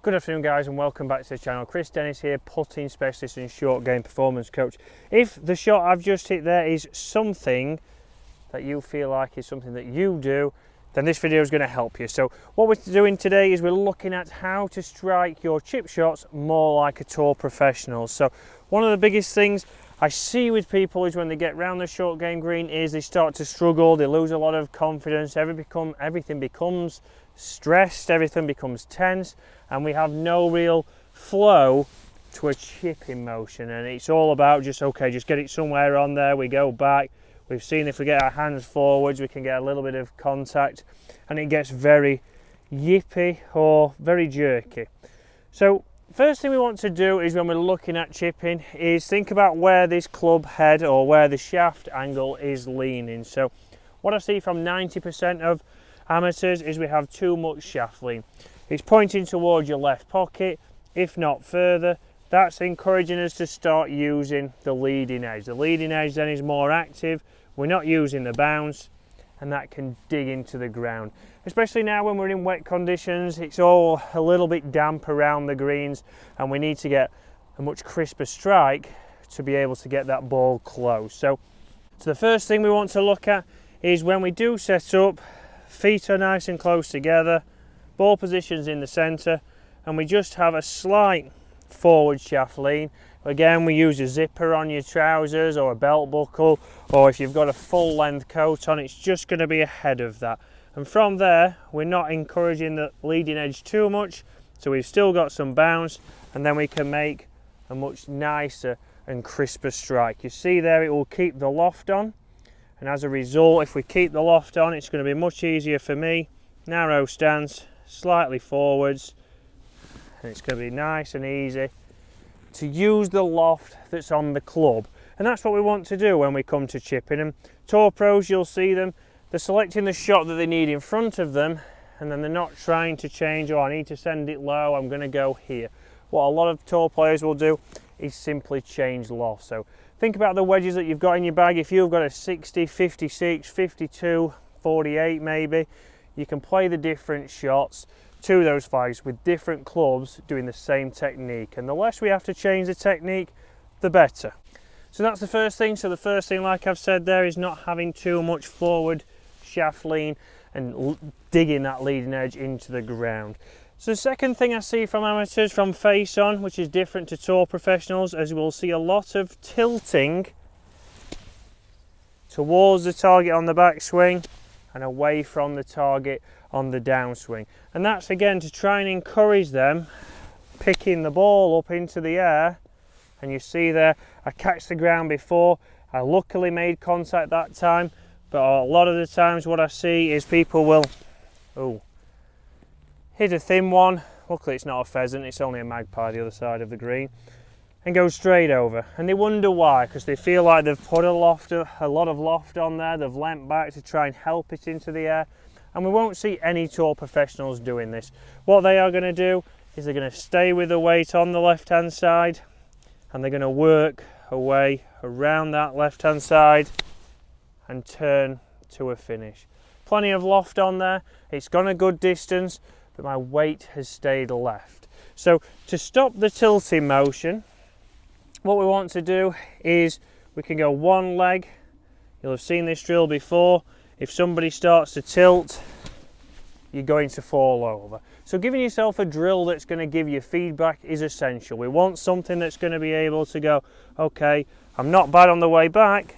Good afternoon guys and welcome back to the channel. Chris Dennis here, putting specialist and short game performance coach. If the shot I've just hit there is something that you feel like is something that you do, then this video is going to help you. So what we're doing today is we're looking at how to strike your chip shots more like a tour professional. So one of the biggest things I see with people is when they get round the short game green is they start to struggle, they lose a lot of confidence, everything becomes stressed, everything becomes tense, and we have no real flow to a chipping motion. And it's all about just get it somewhere on there, we go back. We've seen if we get our hands forwards we can get a little bit of contact and it gets very yippy or very jerky. So first thing we want to do is, when we're looking at chipping, is think about where this club head or where the shaft angle is leaning. So what I see from 90% of amateurs is we have too much shaft lean. It's pointing towards your left pocket, if not further. That's encouraging us to start using the leading edge. The leading edge then is more active, we're not using the bounce, and that can dig into the ground. Especially now when we're in wet conditions, it's all a little bit damp around the greens and we need to get a much crisper strike to be able to get that ball close. So the first thing we want to look at is when we do set up, feet are nice and close together, ball position's in the centre, and we just have a slight forward shaft lean. Again, we use a zipper on your trousers or a belt buckle, or if you've got a full length coat on, it's just going to be ahead of that. And from there, we're not encouraging the leading edge too much, so we've still got some bounce, and then we can make a much nicer and crisper strike. You see there, it will keep the loft on, and as a result, if we keep the loft on, it's going to be much easier for me. Narrow stance, slightly forwards, and it's going to be nice and easy to use the loft that's on the club. And that's what we want to do when we come to chipping. And tour pros, you'll see them, they're selecting the shot that they need in front of them, and then they're not trying to change, oh, I need to send it low, I'm going to go here. What a lot of tour players will do is simply change loft. So think about the wedges that you've got in your bag. If you've got a 60, 56, 52, 48 maybe, you can play the different shots to those flags with different clubs doing the same technique, and the less we have to change the technique, the better. So that's the first thing. So the first thing, like I've said there, is not having too much forward shaft lean and digging that leading edge into the ground. So the second thing I see from amateurs from face on, which is different to tour professionals, as we'll see a lot of tilting towards the target on the backswing and away from the target on the downswing. And that's again to try and encourage them picking the ball up into the air. And you see there, I catch the ground before, I luckily made contact that time, but a lot of the times what I see is people will hit a thin one. Luckily it's not a pheasant, it's only a magpie the other side of the green, and go straight over. And they wonder why, because they feel like they've put a lot of loft on there, they've leant back to try and help it into the air. And we won't see any tour professionals doing this. What they are going to do is they're going to stay with the weight on the left hand side, and they're going to work away around that left hand side and turn to a finish. Plenty of loft on there, it's gone a good distance, but my weight has stayed left. So to stop the tilting motion, what we want to do is we can go one leg. You'll have seen this drill before. If somebody starts to tilt, you're going to fall over. So giving yourself a drill that's going to give you feedback is essential. We want something that's going to be able to go, okay, I'm not bad on the way back,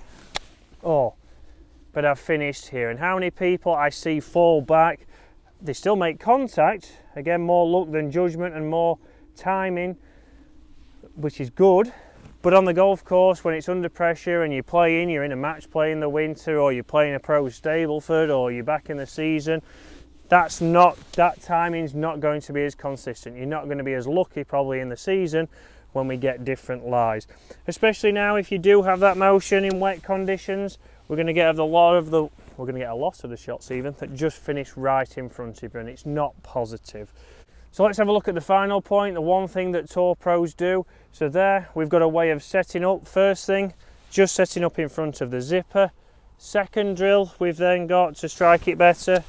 but I've finished here. And how many people I see fall back, they still make contact, again more luck than judgment and more timing, which is good. But on the golf course, when it's under pressure and you're in a match play in the winter, or you're playing a pro Stableford, or you're back in the season, that timing's not going to be as consistent. You're not going to be as lucky probably in the season when we get different lies. Especially now, if you do have that motion in wet conditions, we're going to get a lot of the shots even that just finish right in front of you, and it's not positive. So let's have a look at the final point, the one thing that tour pros do. So there, we've got a way of setting up. First thing, just setting up in front of the zipper. Second drill we've then got to strike it better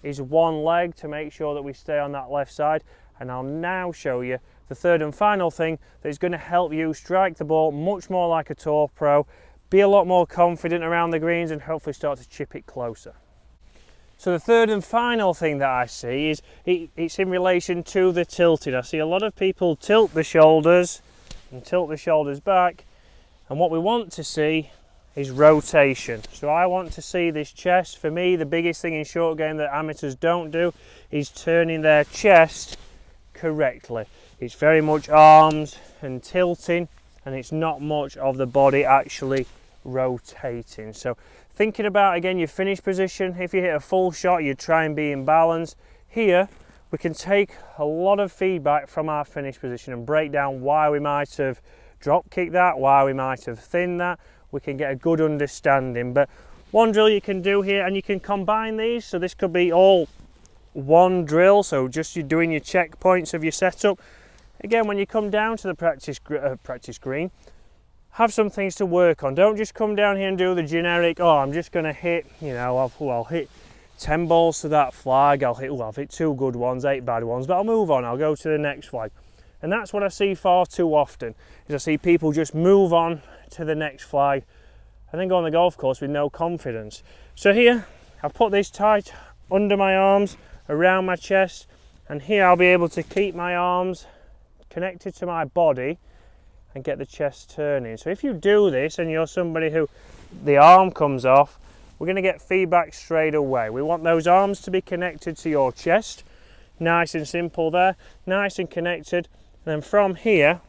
is one leg to make sure that we stay on that left side. And I'll now show you the third and final thing that is going to help you strike the ball much more like a Tour Pro, be a lot more confident around the greens and hopefully start to chip it closer. So the third and final thing that I see is it's in relation to the tilting. I see a lot of people tilt the shoulders and tilt the shoulders back, and what we want to see is rotation. So I want to see this chest. For me, the biggest thing in short game that amateurs don't do is turning their chest correctly. It's very much arms and tilting, and it's not much of the body actually rotating. So thinking about again your finish position, if you hit a full shot you try and be in balance. Here we can take a lot of feedback from our finish position and break down why we might have drop kicked that, why we might have thinned that. We can get a good understanding. But one drill you can do here, and you can combine these, so this could be all one drill, so just you're doing your checkpoints of your setup. Again, when you come down to the practice green, have some things to work on. Don't just come down here and do the generic, oh, I'm just going to hit, you know, I'll hit 10 balls to that flag, I'll hit 2 good ones, 8 bad ones, but I'll move on, I'll go to the next flag. And that's what I see far too often, is I see people just move on to the next flag and then go on the golf course with no confidence. So here, I've put this tight under my arms, around my chest, and here I'll be able to keep my arms connected to my body and get the chest turning. So if you do this and you're somebody who the arm comes off, we're going to get feedback straight away. We want those arms to be connected to your chest, nice and simple there, nice and connected. And then from here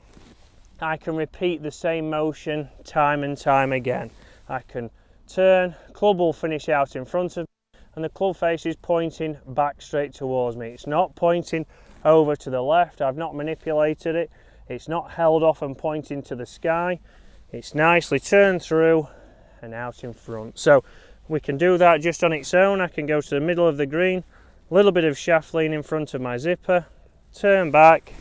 I can repeat the same motion time and time again. I can turn, club will finish out in front of me, and the club face is pointing back straight towards me. It's not pointing over to the left, I've not manipulated it, it's not held off and pointing to the sky, it's nicely turned through and out in front. So we can do that just on its own. I can go to the middle of the green, a little bit of shaft lean in front of my zipper, turn back,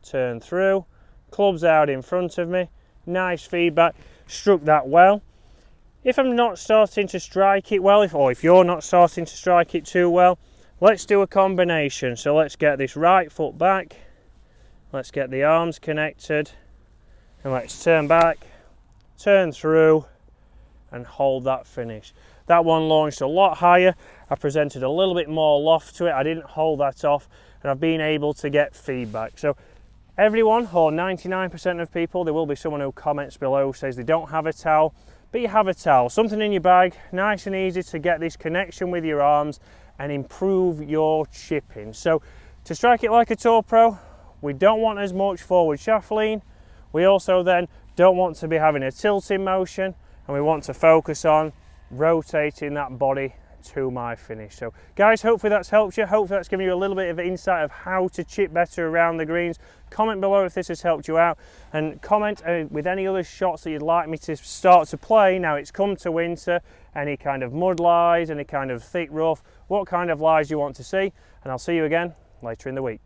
turn through, clubs out in front of me, nice feedback, struck that well. If I'm not starting to strike it well, or if you're not starting to strike it too well, let's do a combination. So let's get this right foot back, let's get the arms connected, and let's turn back, turn through, and hold that finish. That one launched a lot higher, I presented a little bit more loft to it, I didn't hold that off, and I've been able to get feedback. So everyone, or 99% of people, there will be someone who comments below who says they don't have a towel, but you have a towel, something in your bag, nice and easy to get this connection with your arms and improve your chipping. So to strike it like a Tour Pro, we don't want as much forward shaft lean, we also then don't want to be having a tilting motion, and we want to focus on rotating that body to my finish. So guys, hopefully that's helped you, hopefully that's given you a little bit of insight of how to chip better around the greens. Comment below if this has helped you out, and comment with any other shots that you'd like me to start to play. Now it's come to winter, any kind of mud lies, any kind of thick rough, what kind of lies you want to see, and I'll see you again later in the week.